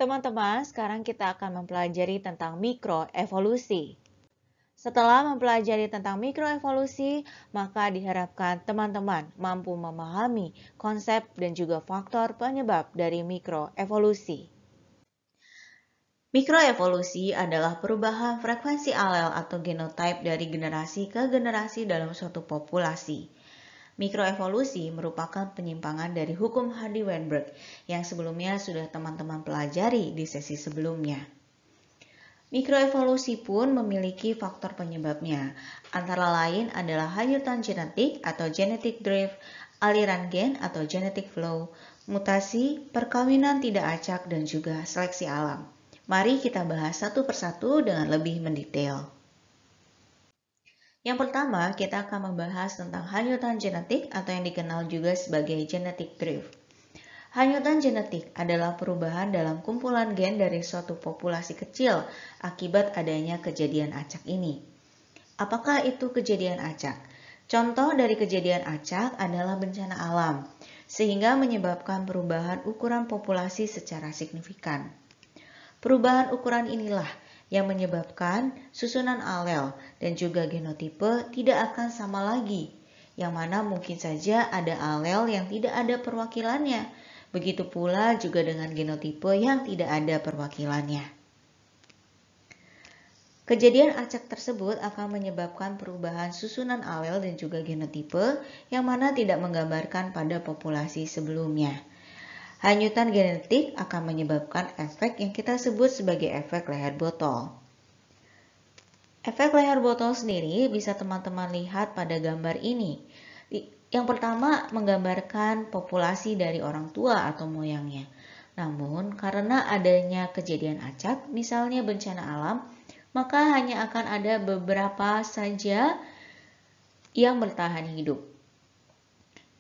Teman-teman, sekarang kita akan mempelajari tentang mikroevolusi. Setelah mempelajari tentang mikroevolusi, maka diharapkan teman-teman mampu memahami konsep dan juga faktor penyebab dari mikroevolusi. Mikroevolusi adalah perubahan frekuensi alel atau genotype dari generasi ke generasi dalam suatu populasi. Mikroevolusi merupakan penyimpangan dari hukum Hardy-Weinberg yang sebelumnya sudah teman-teman pelajari di sesi sebelumnya. Mikroevolusi pun memiliki faktor penyebabnya, antara lain adalah hanyutan genetik atau genetic drift, aliran gen atau genetic flow, mutasi, perkawinan tidak acak, dan juga seleksi alam. Mari kita bahas satu persatu dengan lebih mendetail. Yang pertama, kita akan membahas tentang hanyutan genetik atau yang dikenal juga sebagai genetic drift. Hanyutan genetik adalah perubahan dalam kumpulan gen dari suatu populasi kecil akibat adanya kejadian acak ini. Apakah itu kejadian acak? Contoh dari kejadian acak adalah bencana alam, sehingga menyebabkan perubahan ukuran populasi secara signifikan. Perubahan ukuran inilah yang menyebabkan susunan alel dan juga genotipe tidak akan sama lagi, yang mana mungkin saja ada alel yang tidak ada perwakilannya, begitu pula juga dengan genotipe yang tidak ada perwakilannya. Kejadian acak tersebut akan menyebabkan perubahan susunan alel dan juga genotipe yang mana tidak menggambarkan pada populasi sebelumnya. Hanyutan genetik akan menyebabkan efek yang kita sebut sebagai efek leher botol. Efek leher botol sendiri bisa teman-teman lihat pada gambar ini. Yang pertama menggambarkan populasi dari orang tua atau moyangnya. Namun karena adanya kejadian acak, misalnya bencana alam, maka hanya akan ada beberapa saja yang bertahan hidup.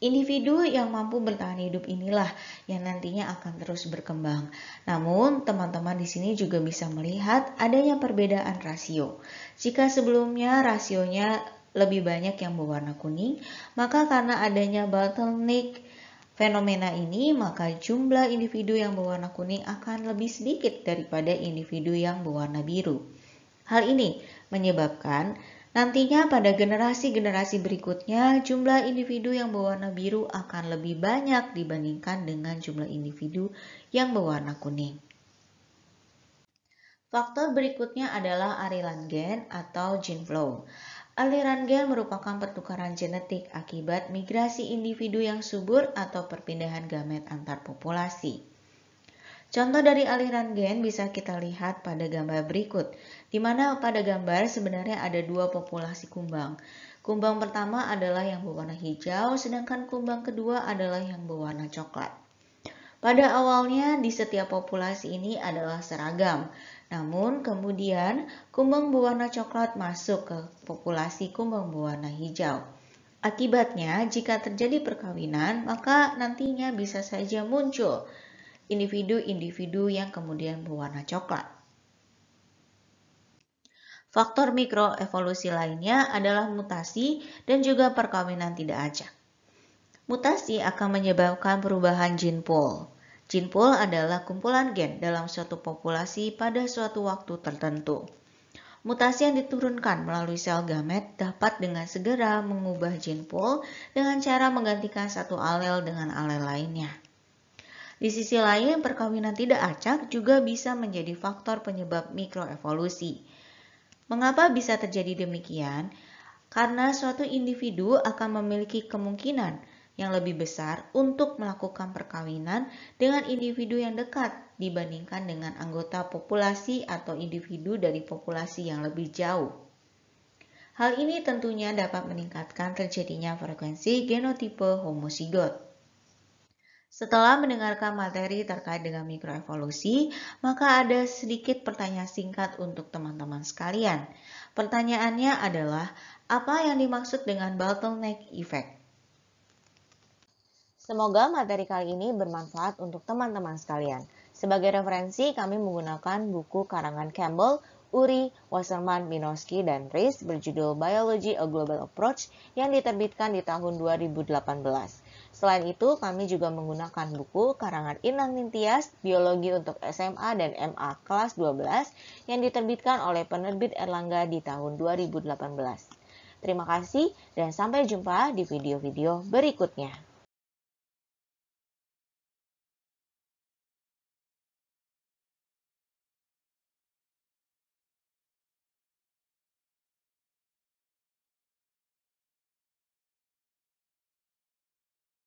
Individu yang mampu bertahan hidup inilah yang nantinya akan terus berkembang. Namun, teman-teman di sini juga bisa melihat adanya perbedaan rasio. Jika sebelumnya rasionya lebih banyak yang berwarna kuning, maka karena adanya bottleneck fenomena ini, maka jumlah individu yang berwarna kuning akan lebih sedikit daripada individu yang berwarna biru. Hal ini menyebabkan nantinya pada generasi-generasi berikutnya jumlah individu yang berwarna biru akan lebih banyak dibandingkan dengan jumlah individu yang berwarna kuning. Faktor berikutnya adalah aliran gen atau gene flow. Aliran gen merupakan pertukaran genetik akibat migrasi individu yang subur atau perpindahan gamet antar populasi. Contoh dari aliran gen bisa kita lihat pada gambar berikut, di mana pada gambar sebenarnya ada dua populasi kumbang. Kumbang pertama adalah yang berwarna hijau, sedangkan kumbang kedua adalah yang berwarna coklat. Pada awalnya di setiap populasi ini adalah seragam, namun kemudian kumbang berwarna coklat masuk ke populasi kumbang berwarna hijau. Akibatnya, jika terjadi perkawinan, maka nantinya bisa saja muncul individu-individu yang kemudian berwarna coklat. Faktor mikroevolusi lainnya adalah mutasi dan juga perkawinan tidak acak. Mutasi akan menyebabkan perubahan gene pool. Gene pool adalah kumpulan gen dalam suatu populasi pada suatu waktu tertentu. Mutasi yang diturunkan melalui sel gamet dapat dengan segera mengubah gene pool dengan cara menggantikan satu alel dengan alel lainnya. Di sisi lain, perkawinan tidak acak juga bisa menjadi faktor penyebab mikroevolusi. Mengapa bisa terjadi demikian? Karena suatu individu akan memiliki kemungkinan yang lebih besar untuk melakukan perkawinan dengan individu yang dekat dibandingkan dengan anggota populasi atau individu dari populasi yang lebih jauh. Hal ini tentunya dapat meningkatkan terjadinya frekuensi genotipe homozigot. Setelah mendengarkan materi terkait dengan mikroevolusi, maka ada sedikit pertanyaan singkat untuk teman-teman sekalian. Pertanyaannya adalah, apa yang dimaksud dengan bottleneck effect? Semoga materi kali ini bermanfaat untuk teman-teman sekalian. Sebagai referensi, kami menggunakan buku karangan Campbell, Urey, Wasserman, Minovsky, dan Rees berjudul Biology: A Global Approach yang diterbitkan di tahun 2018. Selain itu, kami juga menggunakan buku karangan Inang Nintias, Biologi untuk SMA dan MA kelas 12 yang diterbitkan oleh penerbit Erlangga di tahun 2018. Terima kasih dan sampai jumpa di video-video berikutnya.